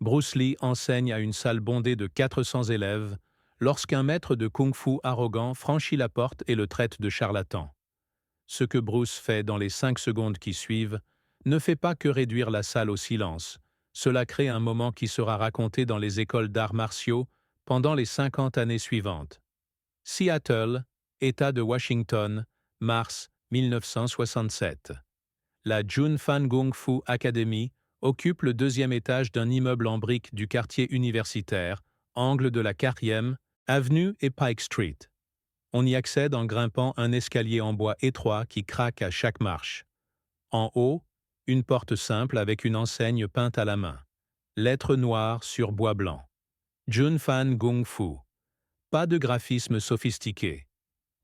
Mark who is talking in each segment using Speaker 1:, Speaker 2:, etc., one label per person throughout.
Speaker 1: Bruce Lee enseigne à une salle bondée de 400 élèves lorsqu'un maître de kung-fu arrogant franchit la porte et le traite de charlatan. Ce que Bruce fait dans les 5 secondes qui suivent ne fait pas que réduire la salle au silence. Cela crée un moment qui sera raconté dans les écoles d'arts martiaux pendant les 50 années suivantes. Seattle, État de Washington, mars 1967. La Junfan Kung Fu Academy occupe le deuxième étage d'un immeuble en briques du quartier universitaire, angle de la 4e avenue et Pike Street. On y accède en grimpant un escalier en bois étroit qui craque à chaque marche. En haut, une porte simple avec une enseigne peinte à la main. Lettres noires sur bois blanc. Junfan Kung Fu. Pas de graphisme sophistiqué.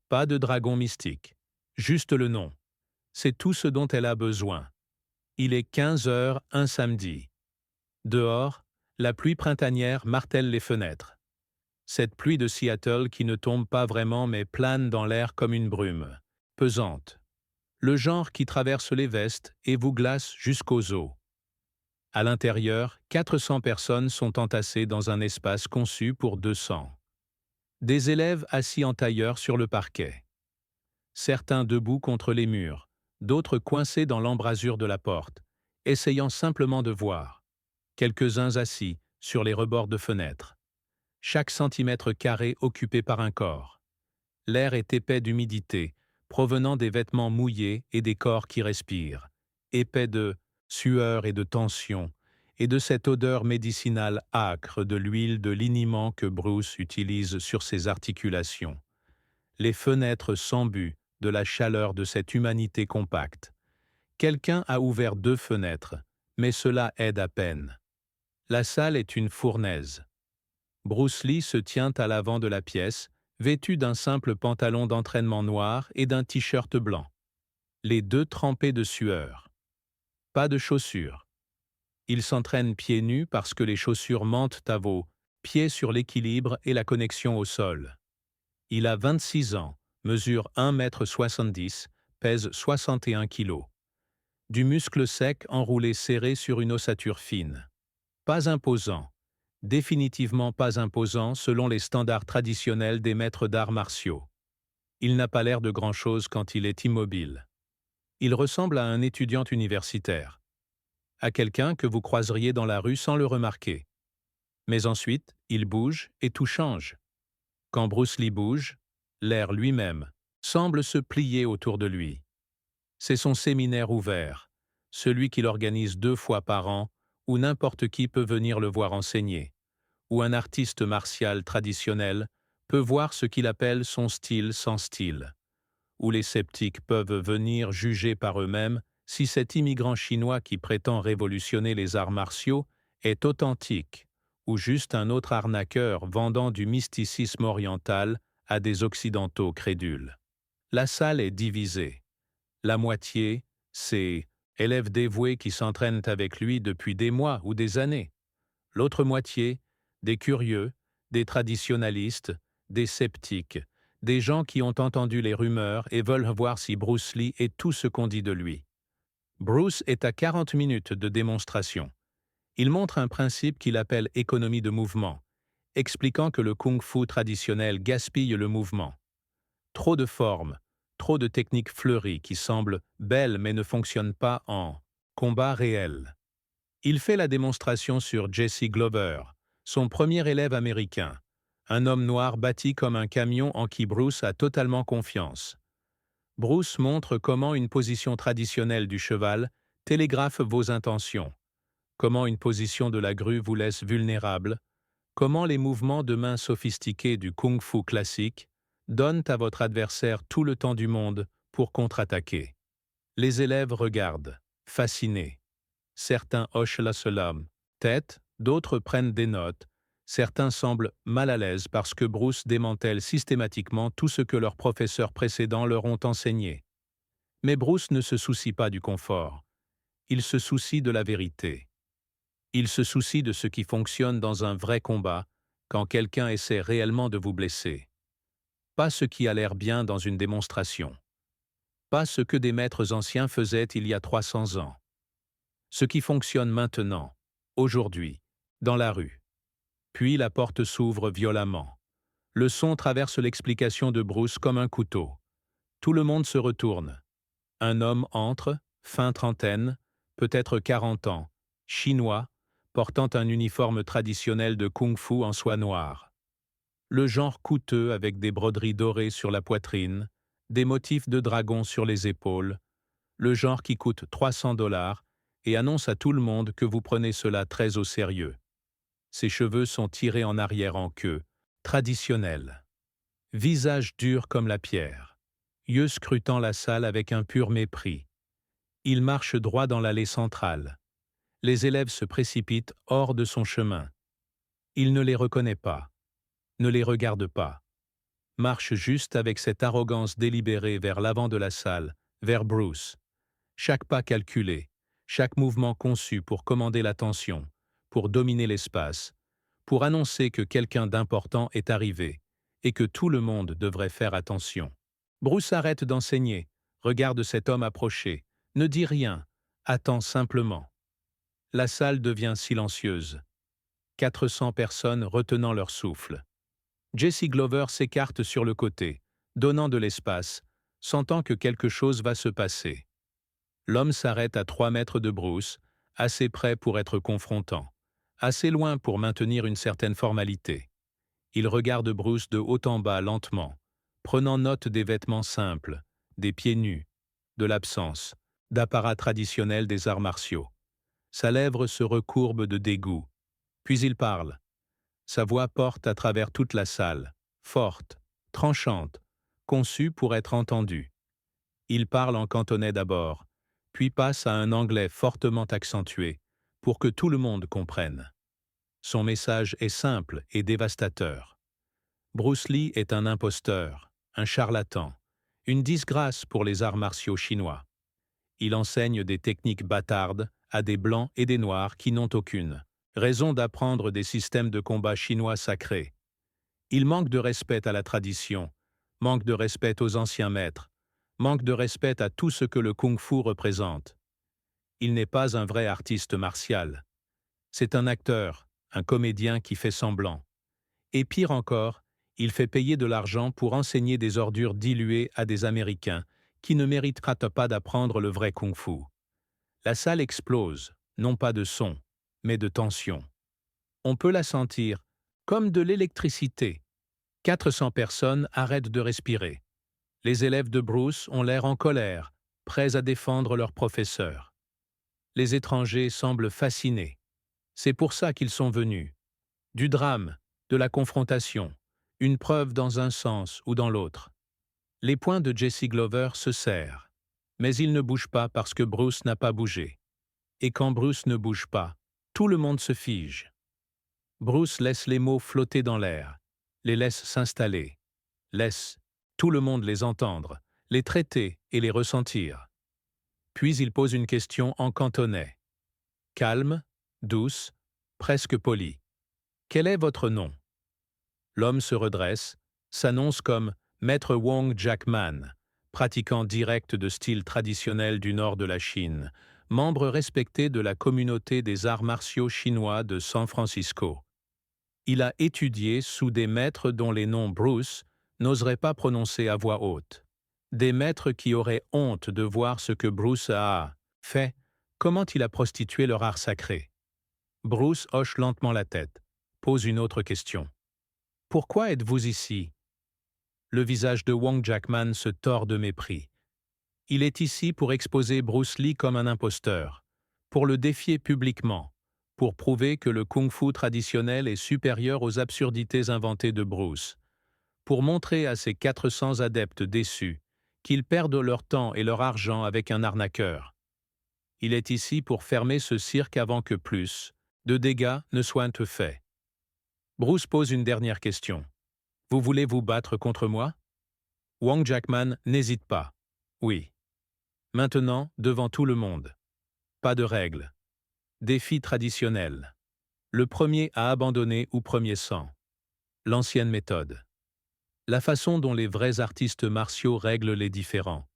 Speaker 1: Pas de dragon mystique. Juste le nom. C'est tout ce dont elle a besoin. Il est 15 heures un samedi. Dehors, la pluie printanière martèle les fenêtres. Cette pluie de Seattle qui ne tombe pas vraiment mais plane dans l'air comme une brume, pesante. Le genre qui traverse les vestes et vous glace jusqu'aux os. À l'intérieur, 400 personnes sont entassées dans un espace conçu pour 200. Des élèves assis en tailleur sur le parquet. Certains debout contre les murs, d'autres coincés dans l'embrasure de la porte, essayant simplement de voir. Quelques-uns assis sur les rebords de fenêtres. Chaque centimètre carré occupé par un corps. L'air est épais d'humidité, provenant des vêtements mouillés et des corps qui respirent, épais de sueur et de tension, et de cette odeur médicinale âcre de l'huile de liniment que Bruce utilise sur ses articulations. Les fenêtres s'embuent de la chaleur de cette humanité compacte. Quelqu'un a ouvert 2 fenêtres, mais cela aide à peine. La salle est une fournaise. Bruce Lee se tient à l'avant de la pièce, vêtu d'un simple pantalon d'entraînement noir et d'un t-shirt blanc. Les 2 trempés de sueur. Pas de chaussures. Il s'entraîne pieds nus parce que les chaussures mentent à vos pieds sur l'équilibre et la connexion au sol. Il a 26 ans, mesure 1,70 m, pèse 61 kg. Du muscle sec enroulé serré sur une ossature fine. Pas imposant. Définitivement pas imposant selon les standards traditionnels des maîtres d'arts martiaux. Il n'a pas l'air de grand-chose quand il est immobile. Il ressemble à un étudiant universitaire. À quelqu'un que vous croiseriez dans la rue sans le remarquer. Mais ensuite, il bouge et tout change. Quand Bruce Lee bouge, l'air lui-même semble se plier autour de lui. C'est son séminaire ouvert, celui qu'il organise 2 fois par an, où n'importe qui peut venir le voir enseigner, où un artiste martial traditionnel peut voir ce qu'il appelle son style sans style, où les sceptiques peuvent venir juger par eux-mêmes si cet immigrant chinois qui prétend révolutionner les arts martiaux est authentique ou juste un autre arnaqueur vendant du mysticisme oriental à des occidentaux crédules. La salle est divisée. La moitié, c'est élèves dévoués qui s'entraînent avec lui depuis des mois ou des années. L'autre moitié, des curieux, des traditionalistes, des sceptiques, des gens qui ont entendu les rumeurs et veulent voir si Bruce Lee est tout ce qu'on dit de lui. Bruce est à 40 minutes de démonstration. Il montre un principe qu'il appelle économie de mouvement, expliquant que le kung-fu traditionnel gaspille le mouvement. Trop de formes, trop de techniques fleuries qui semblent belles mais ne fonctionnent pas en combat réel. Il fait la démonstration sur Jesse Glover, son premier élève américain, un homme noir bâti comme un camion en qui Bruce a totalement confiance. Bruce montre comment une position traditionnelle du cheval télégraphe vos intentions, comment une position de la grue vous laisse vulnérable, comment les mouvements de main sophistiqués du kung-fu classique donnent à votre adversaire tout le temps du monde pour contre-attaquer. Les élèves regardent, fascinés. Certains hochent la seule tête, d'autres prennent des notes, certains semblent mal à l'aise parce que Bruce démantèle systématiquement tout ce que leurs professeurs précédents leur ont enseigné. Mais Bruce ne se soucie pas du confort. Il se soucie de la vérité. Il se soucie de ce qui fonctionne dans un vrai combat quand quelqu'un essaie réellement de vous blesser. Pas ce qui a l'air bien dans une démonstration. Pas ce que des maîtres anciens faisaient il y a 300 ans. Ce qui fonctionne maintenant, aujourd'hui, dans la rue. Puis la porte s'ouvre violemment. Le son traverse l'explication de Bruce comme un couteau. Tout le monde se retourne. Un homme entre, fin trentaine, peut-être 40 ans, chinois, portant un uniforme traditionnel de kung-fu en soie noire. Le genre coûteux avec des broderies dorées sur la poitrine, des motifs de dragon sur les épaules, le genre qui coûte 300 $ et annonce à tout le monde que vous prenez cela très au sérieux. Ses cheveux sont tirés en arrière en queue, traditionnel. Visage dur comme la pierre, yeux scrutant la salle avec un pur mépris. Il marche droit dans l'allée centrale. Les élèves se précipitent hors de son chemin. Il ne les reconnaît pas, ne les regarde pas. Marche juste avec cette arrogance délibérée vers l'avant de la salle, vers Bruce. Chaque pas calculé, chaque mouvement conçu pour commander l'attention, pour dominer l'espace, pour annoncer que quelqu'un d'important est arrivé et que tout le monde devrait faire attention. Bruce arrête d'enseigner, regarde cet homme approcher, ne dit rien, attend simplement. La salle devient silencieuse. 400 personnes retenant leur souffle. Jesse Glover s'écarte sur le côté, donnant de l'espace, sentant que quelque chose va se passer. L'homme s'arrête à 3 mètres de Bruce, assez près pour être confrontant, assez loin pour maintenir une certaine formalité. Il regarde Bruce de haut en bas lentement, prenant note des vêtements simples, des pieds nus, de l'absence, d'apparat traditionnel des arts martiaux. Sa lèvre se recourbe de dégoût. Puis il parle. Sa voix porte à travers toute la salle, forte, tranchante, conçue pour être entendue. Il parle en cantonais d'abord, puis passe à un anglais fortement accentué, pour que tout le monde comprenne. Son message est simple et dévastateur. Bruce Lee est un imposteur, un charlatan, une disgrâce pour les arts martiaux chinois. Il enseigne des techniques bâtardes à des blancs et des noirs qui n'ont aucune raison d'apprendre des systèmes de combat chinois sacrés. Il manque de respect à la tradition, manque de respect aux anciens maîtres, manque de respect à tout ce que le kung-fu représente. Il n'est pas un vrai artiste martial. C'est un acteur, un comédien qui fait semblant. Et pire encore, il fait payer de l'argent pour enseigner des ordures diluées à des Américains qui ne méritent pas d'apprendre le vrai kung-fu. La salle explose, non pas de son, mais de tension. On peut la sentir, comme de l'électricité. 400 personnes arrêtent de respirer. Les élèves de Bruce ont l'air en colère, prêts à défendre leur professeur. Les étrangers semblent fascinés. C'est pour ça qu'ils sont venus. Du drame, de la confrontation, une preuve dans un sens ou dans l'autre. Les poings de Jesse Glover se serrent, mais il ne bouge pas parce que Bruce n'a pas bougé. Et quand Bruce ne bouge pas, tout le monde se fige. Bruce laisse les mots flotter dans l'air, les laisse s'installer, laisse tout le monde les entendre, les traiter et les ressentir. Puis il pose une question en cantonais. Calme, douce, presque polie. Quel est votre nom? L'homme se redresse, s'annonce comme Maître Wong Jackman, pratiquant direct de style traditionnel du nord de la Chine, membre respecté de la communauté des arts martiaux chinois de San Francisco. Il a étudié sous des maîtres dont les noms Bruce n'oserait pas prononcer à voix haute. Des maîtres qui auraient honte de voir ce que Bruce a fait, comment il a prostitué leur art sacré. Bruce hoche lentement la tête, pose une autre question. Pourquoi êtes-vous ici? Le visage de Wong Jackman se tord de mépris. Il est ici pour exposer Bruce Lee comme un imposteur, pour le défier publiquement, pour prouver que le kung-fu traditionnel est supérieur aux absurdités inventées de Bruce, pour montrer à ses 400 adeptes déçus qu'ils perdent leur temps et leur argent avec un arnaqueur. Il est ici pour fermer ce cirque avant que plus de dégâts ne soient faits. Bruce pose une dernière question. Vous voulez vous battre contre moi? Wong Jackman n'hésite pas. Oui. Maintenant, devant tout le monde. Pas de règles. Défi traditionnel. Le premier à abandonner ou premier sang. L'ancienne méthode. La façon dont les vrais artistes martiaux règlent les différends.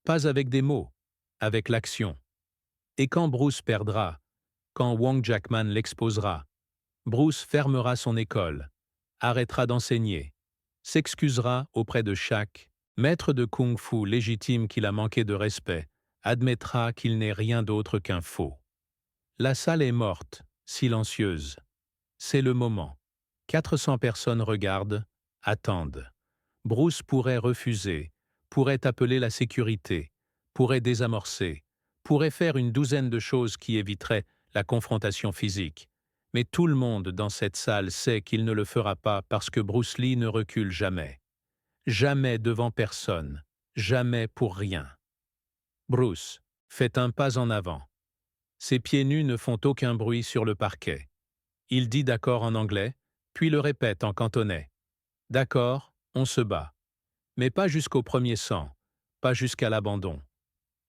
Speaker 1: Pas avec des mots, avec l'action. Et quand Bruce perdra, quand Wong Jackman l'exposera, Bruce fermera son école, arrêtera d'enseigner, s'excusera auprès de chaque maître de kung-fu légitime qu'il a manqué de respect, admettra qu'il n'est rien d'autre qu'un faux. La salle est morte, silencieuse. C'est le moment. 400 personnes regardent, attendent. Bruce pourrait refuser, pourrait appeler la sécurité, pourrait désamorcer, pourrait faire une douzaine de choses qui éviteraient la confrontation physique. Mais tout le monde dans cette salle sait qu'il ne le fera pas parce que Bruce Lee ne recule jamais. Jamais devant personne, jamais pour rien. Bruce fait un pas en avant. Ses pieds nus ne font aucun bruit sur le parquet. Il dit d'accord en anglais, puis le répète en cantonais. D'accord, on se bat. Mais pas jusqu'au premier sang, pas jusqu'à l'abandon.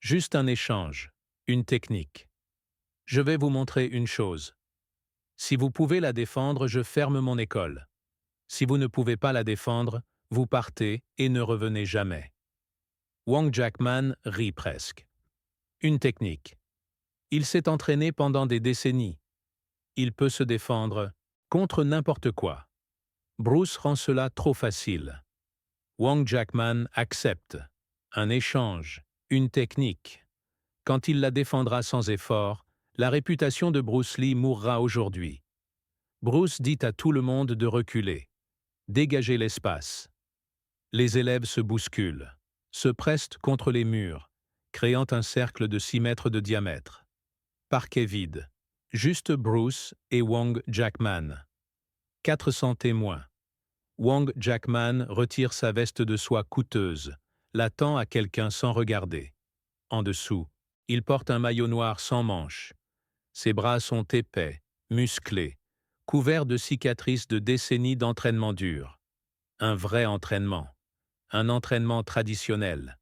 Speaker 1: Juste un échange, une technique. Je vais vous montrer une chose. Si vous pouvez la défendre, je ferme mon école. Si vous ne pouvez pas la défendre, vous partez et ne revenez jamais. Wang Jackman rit presque. Une technique. Il s'est entraîné pendant des décennies. Il peut se défendre contre n'importe quoi. Bruce rend cela trop facile. Wang Jackman accepte. Un échange, une technique. Quand il la défendra sans effort, la réputation de Bruce Lee mourra aujourd'hui. Bruce dit à tout le monde de reculer. Dégager l'espace. Les élèves se bousculent, se pressent contre les murs, créant un cercle de 6 mètres de diamètre. Parquet vide. Juste Bruce et Wang Jackman. 400 témoins. Wang Jackman retire sa veste de soie coûteuse, la tend à quelqu'un sans regarder. En dessous, il porte un maillot noir sans manches. Ses bras sont épais, musclés, couverts de cicatrices de décennies d'entraînement dur. Un vrai entraînement. Un entraînement traditionnel.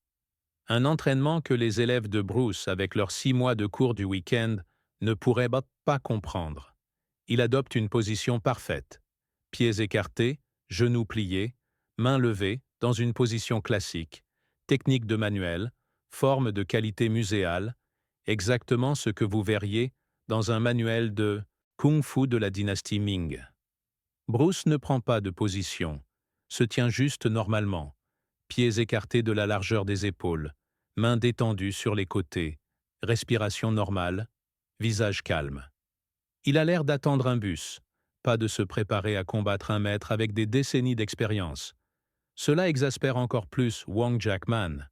Speaker 1: Un entraînement que les élèves de Bruce, avec leurs 6 mois de cours du week-end, ne pourraient pas comprendre. Il adopte une position parfaite. Pieds écartés, genoux pliés, mains levées, dans une position classique, technique de manuel, forme de qualité muséale, exactement ce que vous verriez dans un manuel de kung-fu de la dynastie Ming. Bruce ne prend pas de position, se tient juste normalement, pieds écartés de la largeur des épaules, mains détendues sur les côtés, respiration normale, visage calme. Il a l'air d'attendre un bus, pas de se préparer à combattre un maître avec des décennies d'expérience. Cela exaspère encore plus Wang Jackman.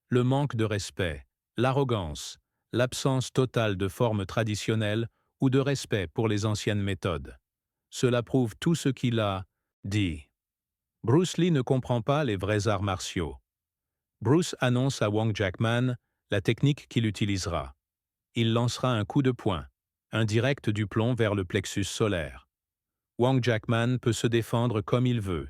Speaker 1: Le manque de respect, l'arrogance, l'absence totale de forme traditionnelle ou de respect pour les anciennes méthodes. Cela prouve tout ce qu'il a dit. Bruce Lee ne comprend pas les vrais arts martiaux. Bruce annonce à Wang Jackman la technique qu'il utilisera. Il lancera un coup de poing, un direct du plomb vers le plexus solaire. Wang Jackman peut se défendre comme il veut.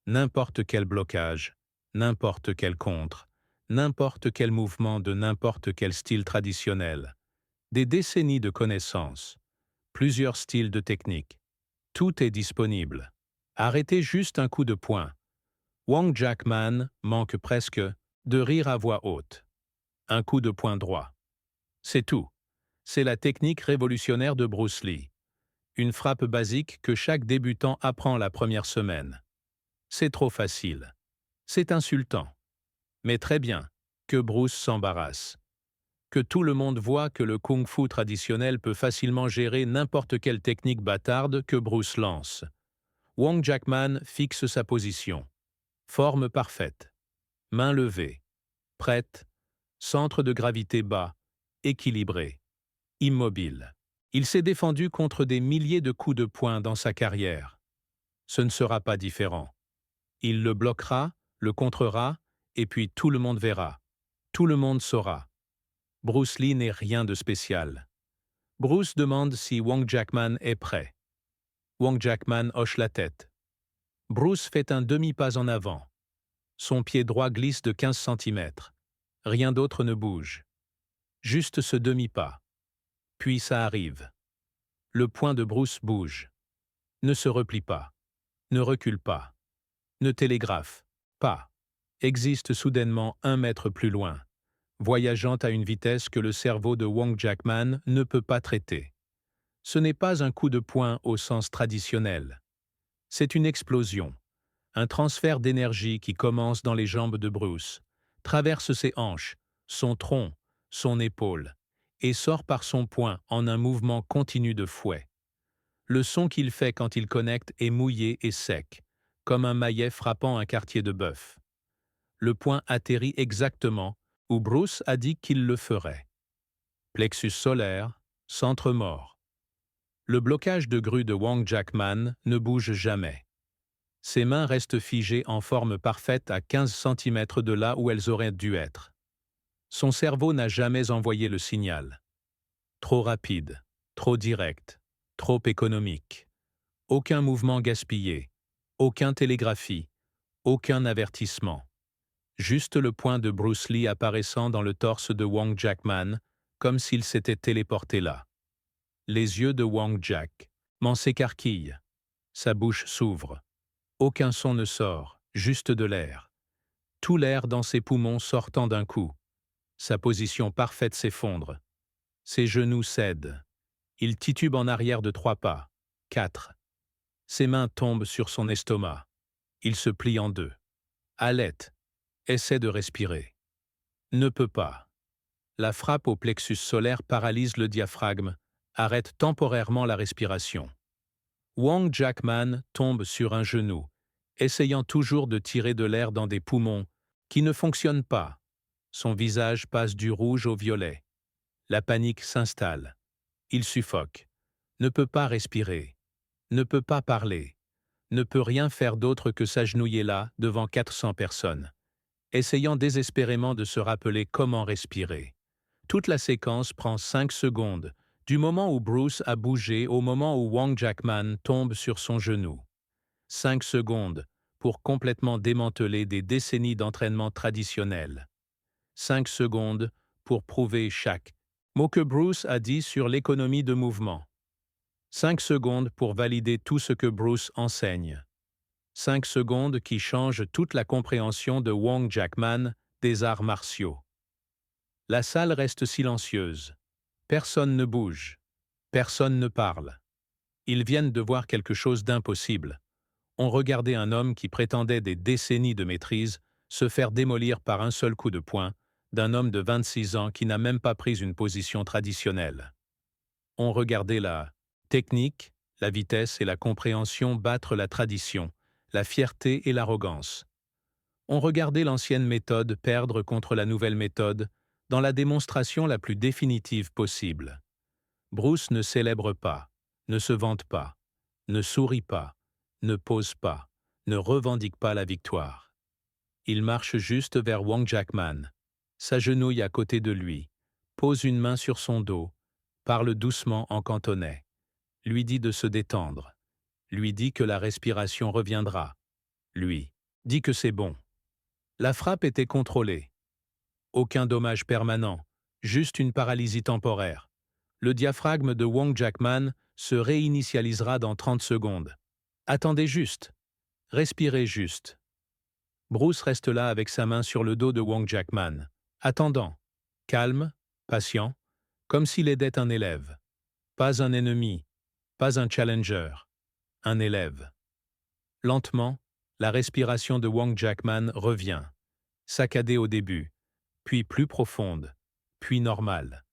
Speaker 1: N'importe quel blocage, n'importe quel contre, n'importe quel mouvement de n'importe quel style traditionnel. Des décennies de connaissances, plusieurs styles de technique. Tout est disponible. Arrêtez juste un coup de poing. Wang Jackman manque presque de rire à voix haute. Un coup de poing droit. C'est tout. C'est la technique révolutionnaire de Bruce Lee. Une frappe basique que chaque débutant apprend la première semaine. C'est trop facile. C'est insultant. Mais très bien, que Bruce s'embarrasse. Que tout le monde voit que le kung-fu traditionnel peut facilement gérer n'importe quelle technique bâtarde que Bruce lance. Wang Jackman fixe sa position. Forme parfaite. Main levée. Prête. Centre de gravité bas. Équilibré. Immobile. Il s'est défendu contre des milliers de coups de poing dans sa carrière. Ce ne sera pas différent. Il le bloquera, le contrera, et puis tout le monde verra. Tout le monde saura. Bruce Lee n'est rien de spécial. Bruce demande si Wang Jackman est prêt. Wang Jackman hoche la tête. Bruce fait un demi-pas en avant. Son pied droit glisse de 15 cm. Rien d'autre ne bouge. Juste ce demi-pas. Puis ça arrive. Le poing de Bruce bouge. Ne se replie pas. Ne recule pas. Ne télégraphe pas. Existe soudainement 1 mètre plus loin, voyageant à une vitesse que le cerveau de Wang Jackman ne peut pas traiter. Ce n'est pas un coup de poing au sens traditionnel. C'est une explosion, un transfert d'énergie qui commence dans les jambes de Bruce, traverse ses hanches, son tronc, son épaule, et sort par son poing en un mouvement continu de fouet. Le son qu'il fait quand il connecte est mouillé et sec, comme un maillet frappant un quartier de bœuf. Le poing atterrit exactement où Bruce a dit qu'il le ferait. Plexus solaire, centre mort. Le blocage de grue de Wang Jackman ne bouge jamais. Ses mains restent figées en forme parfaite à 15 cm de là où elles auraient dû être. Son cerveau n'a jamais envoyé le signal. Trop rapide, trop direct, trop économique. Aucun mouvement gaspillé, aucun télégraphie, aucun avertissement. Juste le poing de Bruce Lee apparaissant dans le torse de Wang Jackman, comme s'il s'était téléporté là. Les yeux de Wang Jackman s'écarquillent. Sa bouche s'ouvre. Aucun son ne sort, juste de l'air. Tout l'air dans ses poumons sortant d'un coup. Sa position parfaite s'effondre. Ses genoux cèdent. Il titube en arrière de 3 pas. 4. Ses mains tombent sur son estomac. Il se plie en deux. Halète. Essaie de respirer. Ne peut pas. La frappe au plexus solaire paralyse le diaphragme, arrête temporairement la respiration. Wang Jackman tombe sur un genou, essayant toujours de tirer de l'air dans des poumons qui ne fonctionnent pas. Son visage passe du rouge au violet. La panique s'installe. Il suffoque. Ne peut pas respirer. Ne peut pas parler. Ne peut rien faire d'autre que s'agenouiller là, devant 400 personnes, essayant désespérément de se rappeler comment respirer. Toute la séquence prend 5 secondes, du moment où Bruce a bougé au moment où Wang Jackman tombe sur son genou. 5 secondes pour complètement démanteler des décennies d'entraînement traditionnel. 5 secondes pour prouver chaque mot que Bruce a dit sur l'économie de mouvement. 5 secondes pour valider tout ce que Bruce enseigne. 5 secondes qui changent toute la compréhension de Wang Jackman des arts martiaux. La salle reste silencieuse. Personne ne bouge. Personne ne parle. Ils viennent de voir quelque chose d'impossible. On regardait un homme qui prétendait des décennies de maîtrise se faire démolir par un seul coup de poing d'un homme de 26 ans qui n'a même pas pris une position traditionnelle. On regardait la technique, la vitesse et la compréhension battre la tradition, la fierté et l'arrogance. On regardait l'ancienne méthode perdre contre la nouvelle méthode dans la démonstration la plus définitive possible. Bruce ne célèbre pas, ne se vante pas, ne sourit pas, ne pose pas, ne revendique pas la victoire. Il marche juste vers Wang Jackman, s'agenouille à côté de lui, pose une main sur son dos, parle doucement en cantonais, lui dit de se détendre, lui dit que la respiration reviendra, lui dit que c'est bon. La frappe était contrôlée. Aucun dommage permanent, juste une paralysie temporaire. Le diaphragme de Wang Jackman se réinitialisera dans 30 secondes. Attendez juste. Respirez juste. Bruce reste là avec sa main sur le dos de Wang Jackman, attendant, calme, patient, comme s'il aidait un élève. Pas un ennemi, pas un challenger, un élève. Lentement, la respiration de Wang Jackman revient, saccadée au début, puis plus profonde, puis normale.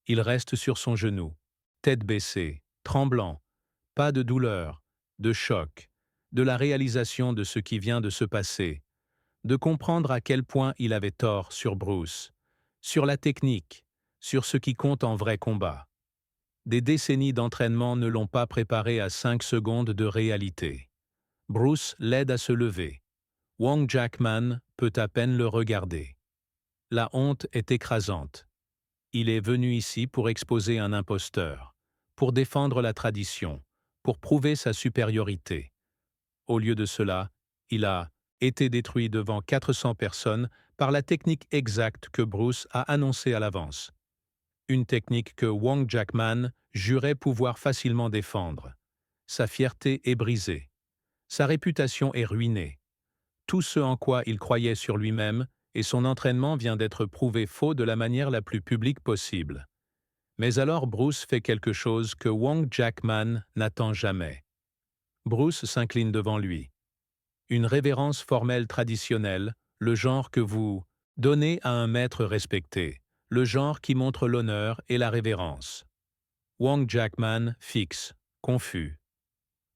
Speaker 1: Il reste sur son genou, tête baissée, tremblant, pas de douleur, de choc, de la réalisation de ce qui vient de se passer, de comprendre à quel point il avait tort sur Bruce, sur la technique, sur ce qui compte en vrai combat. Des décennies d'entraînement ne l'ont pas préparé à 5 secondes de réalité. Bruce l'aide à se lever. Wang Jackman peut à peine le regarder. La honte est écrasante. Il est venu ici pour exposer un imposteur, pour défendre la tradition, pour prouver sa supériorité. Au lieu de cela, il a été détruit devant 400 personnes par la technique exacte que Bruce a annoncée à l'avance. Une technique que Wang Jackman jurait pouvoir facilement défendre. Sa fierté est brisée. Sa réputation est ruinée. Tout ce en quoi il croyait sur lui-même et son entraînement vient d'être prouvé faux de la manière la plus publique possible. Mais alors Bruce fait quelque chose que Wong Jackman n'attend jamais. Bruce s'incline devant lui. Une révérence formelle traditionnelle, le genre que vous donnez à un maître respecté, le genre qui montre l'honneur et la révérence. Wong Jackman fixe, confus.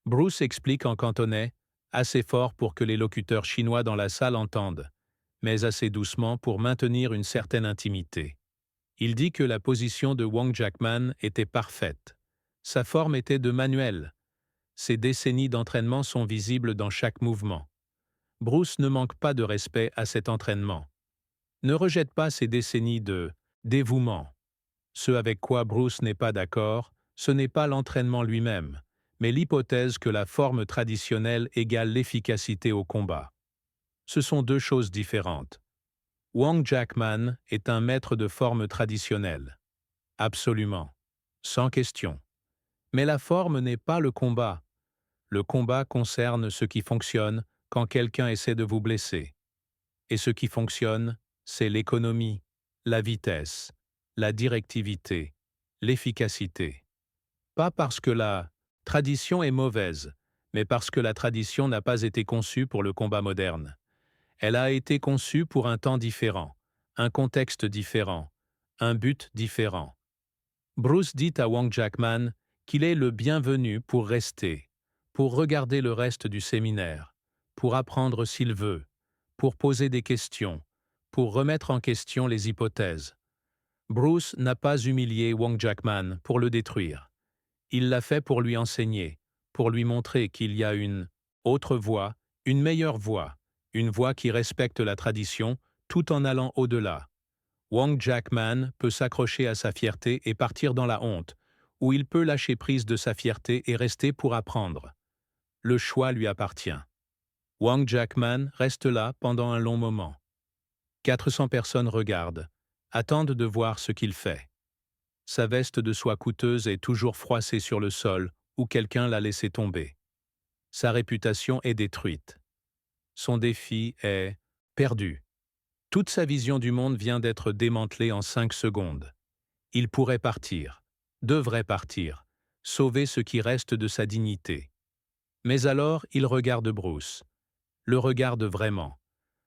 Speaker 1: Bruce explique en cantonais, assez fort pour que les locuteurs chinois dans la salle entendent, mais assez doucement pour maintenir une certaine intimité. Il dit que la position de Wong Jackman était parfaite. Sa forme était de manuel. Ses décennies d'entraînement sont visibles dans chaque mouvement. Bruce ne manque pas de respect à cet entraînement. Ne rejette pas ces décennies de dévouement. Ce avec quoi Bruce n'est pas d'accord, ce n'est pas l'entraînement lui-même, mais l'hypothèse que la forme traditionnelle égale l'efficacité au combat. Ce sont deux choses différentes. Wong Jackman est un maître de forme traditionnelle. Absolument. Sans question. Mais la forme n'est pas le combat. Le combat concerne ce qui fonctionne quand quelqu'un essaie de vous blesser. Et ce qui fonctionne, c'est l'économie, la vitesse, la directivité, l'efficacité. Pas parce que la tradition est mauvaise, mais parce que la tradition n'a pas été conçue pour le combat moderne. Elle a été conçue pour un temps différent, un contexte différent, un but différent. Bruce dit à Wong Jackman qu'il est le bienvenu pour rester, pour regarder le reste du séminaire, pour apprendre s'il veut, pour poser des questions, pour remettre en question les hypothèses. Bruce n'a pas humilié Wong Jackman pour le détruire. Il l'a fait pour lui enseigner, pour lui montrer qu'il y a une autre voie, une meilleure voie, une voie qui respecte la tradition tout en allant au-delà. Wong Jackman peut s'accrocher à sa fierté et partir dans la honte, ou il peut lâcher prise de sa fierté et rester pour apprendre. Le choix lui appartient. Wong Jackman reste là pendant un long moment. 400 personnes regardent, attendent de voir ce qu'il fait. Sa veste de soie coûteuse est toujours froissée sur le sol où quelqu'un l'a laissé tomber. Sa réputation est détruite. Son défi est perdu. Toute sa vision du monde vient d'être démantelée en 5 secondes. Il pourrait partir, devrait partir, sauver ce qui reste de sa dignité. Mais alors il regarde Bruce. Le regarde vraiment.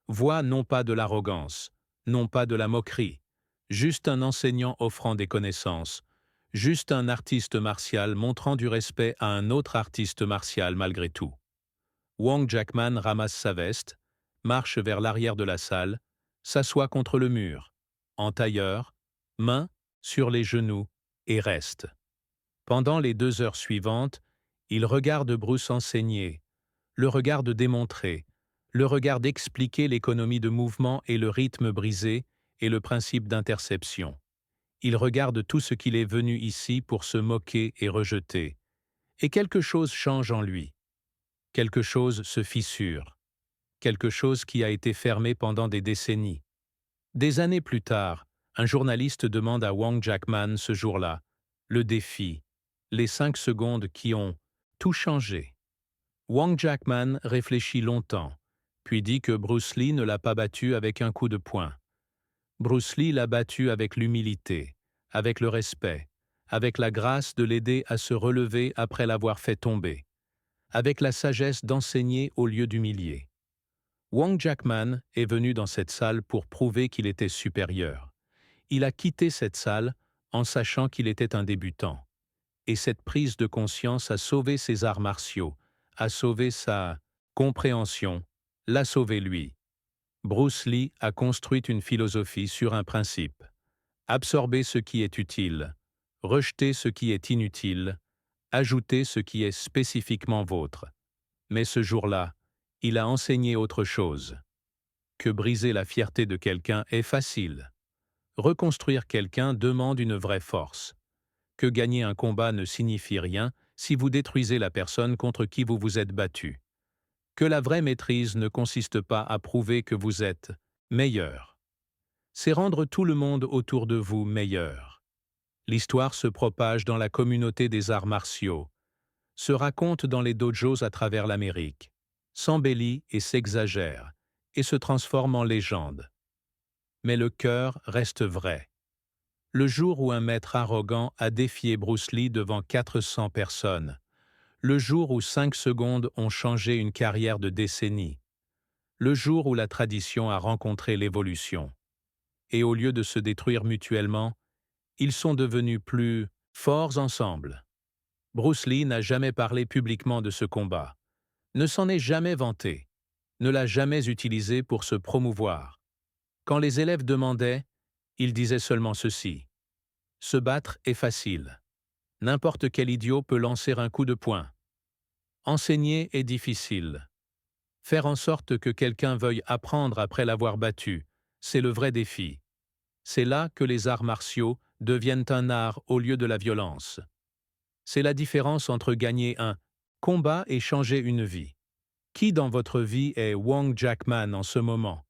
Speaker 1: Voit non pas de l'arrogance, non pas de la moquerie, juste un enseignant offrant des connaissances, juste un artiste martial montrant du respect à un autre artiste martial malgré tout. Wong Jackman ramasse sa veste, marche vers l'arrière de la salle, s'assoit contre le mur, en tailleur, mains sur les genoux, et reste. Pendant les 2 heures suivantes, il regarde Bruce enseigner, le regarde démontrer, le regarde expliquer l'économie de mouvement et le rythme brisé et le principe d'interception. Il regarde tout ce qu'il est venu ici pour se moquer et rejeter. Et quelque chose change en lui. Quelque chose se fissure. Quelque chose qui a été fermé pendant des décennies. Des années plus tard, un journaliste demande à Wong Jackman ce jour-là, le défi, les 5 secondes qui ont tout changé. Wong Jackman réfléchit longtemps, puis dit que Bruce Lee ne l'a pas battu avec un coup de poing. Bruce Lee l'a battu avec l'humilité, avec le respect, avec la grâce de l'aider à se relever après l'avoir fait tomber, avec la sagesse d'enseigner au lieu d'humilier. Wong Jackman est venu dans cette salle pour prouver qu'il était supérieur. Il a quitté cette salle en sachant qu'il était un débutant. Et cette prise de conscience a sauvé ses arts martiaux, a sauvé sa compréhension, l'a sauvé lui. Bruce Lee a construit une philosophie sur un principe. Absorber ce qui est utile, rejeter ce qui est inutile, ajouter ce qui est spécifiquement vôtre. Mais ce jour-là, il a enseigné autre chose. Que briser la fierté de quelqu'un est facile. Reconstruire quelqu'un demande une vraie force. Que gagner un combat ne signifie rien si vous détruisez la personne contre qui vous vous êtes battu. Que la vraie maîtrise ne consiste pas à prouver que vous êtes meilleur. C'est rendre tout le monde autour de vous meilleur. L'histoire se propage dans la communauté des arts martiaux, se raconte dans les dojos à travers l'Amérique, s'embellit et s'exagère, et se transforme en légende. Mais le cœur reste vrai. Le jour où un maître arrogant a défié Bruce Lee devant 400 personnes. Le jour où 5 secondes ont changé une carrière de décennies. Le jour où la tradition a rencontré l'évolution. Et au lieu de se détruire mutuellement, ils sont devenus plus forts ensemble. Bruce Lee n'a jamais parlé publiquement de ce combat, ne s'en est jamais vanté, ne l'a jamais utilisé pour se promouvoir. Quand les élèves demandaient, il disait seulement ceci: se battre est facile. N'importe quel idiot peut lancer un coup de poing. Enseigner est difficile. Faire en sorte que quelqu'un veuille apprendre après l'avoir battu, c'est le vrai défi. C'est là que les arts martiaux deviennent un art au lieu de la violence. C'est la différence entre gagner un combat et changer une vie. Qui dans votre vie est Wong Jackman en ce moment?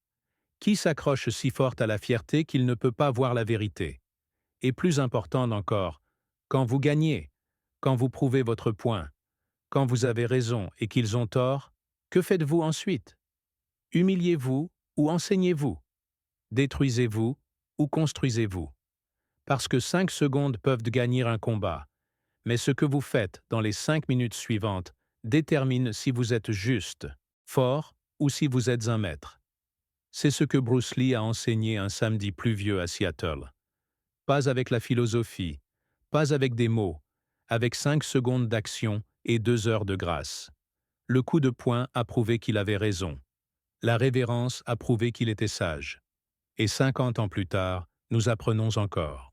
Speaker 1: Qui s'accroche si fort à la fierté qu'il ne peut pas voir la vérité? Et plus important encore, quand vous gagnez, quand vous prouvez votre point, quand vous avez raison et qu'ils ont tort, que faites-vous ensuite? Humiliez-vous ou enseignez-vous? Détruisez-vous ou construisez-vous? Parce que 5 secondes peuvent gagner un combat, mais ce que vous faites dans les 5 minutes suivantes détermine si vous êtes juste, fort ou si vous êtes un maître. C'est ce que Bruce Lee a enseigné un samedi pluvieux à Seattle. Pas avec la philosophie, pas avec des mots, avec 5 secondes d'action et 2 heures de grâce. Le coup de poing a prouvé qu'il avait raison. La révérence a prouvé qu'il était sage. Et 50 ans plus tard, nous apprenons encore.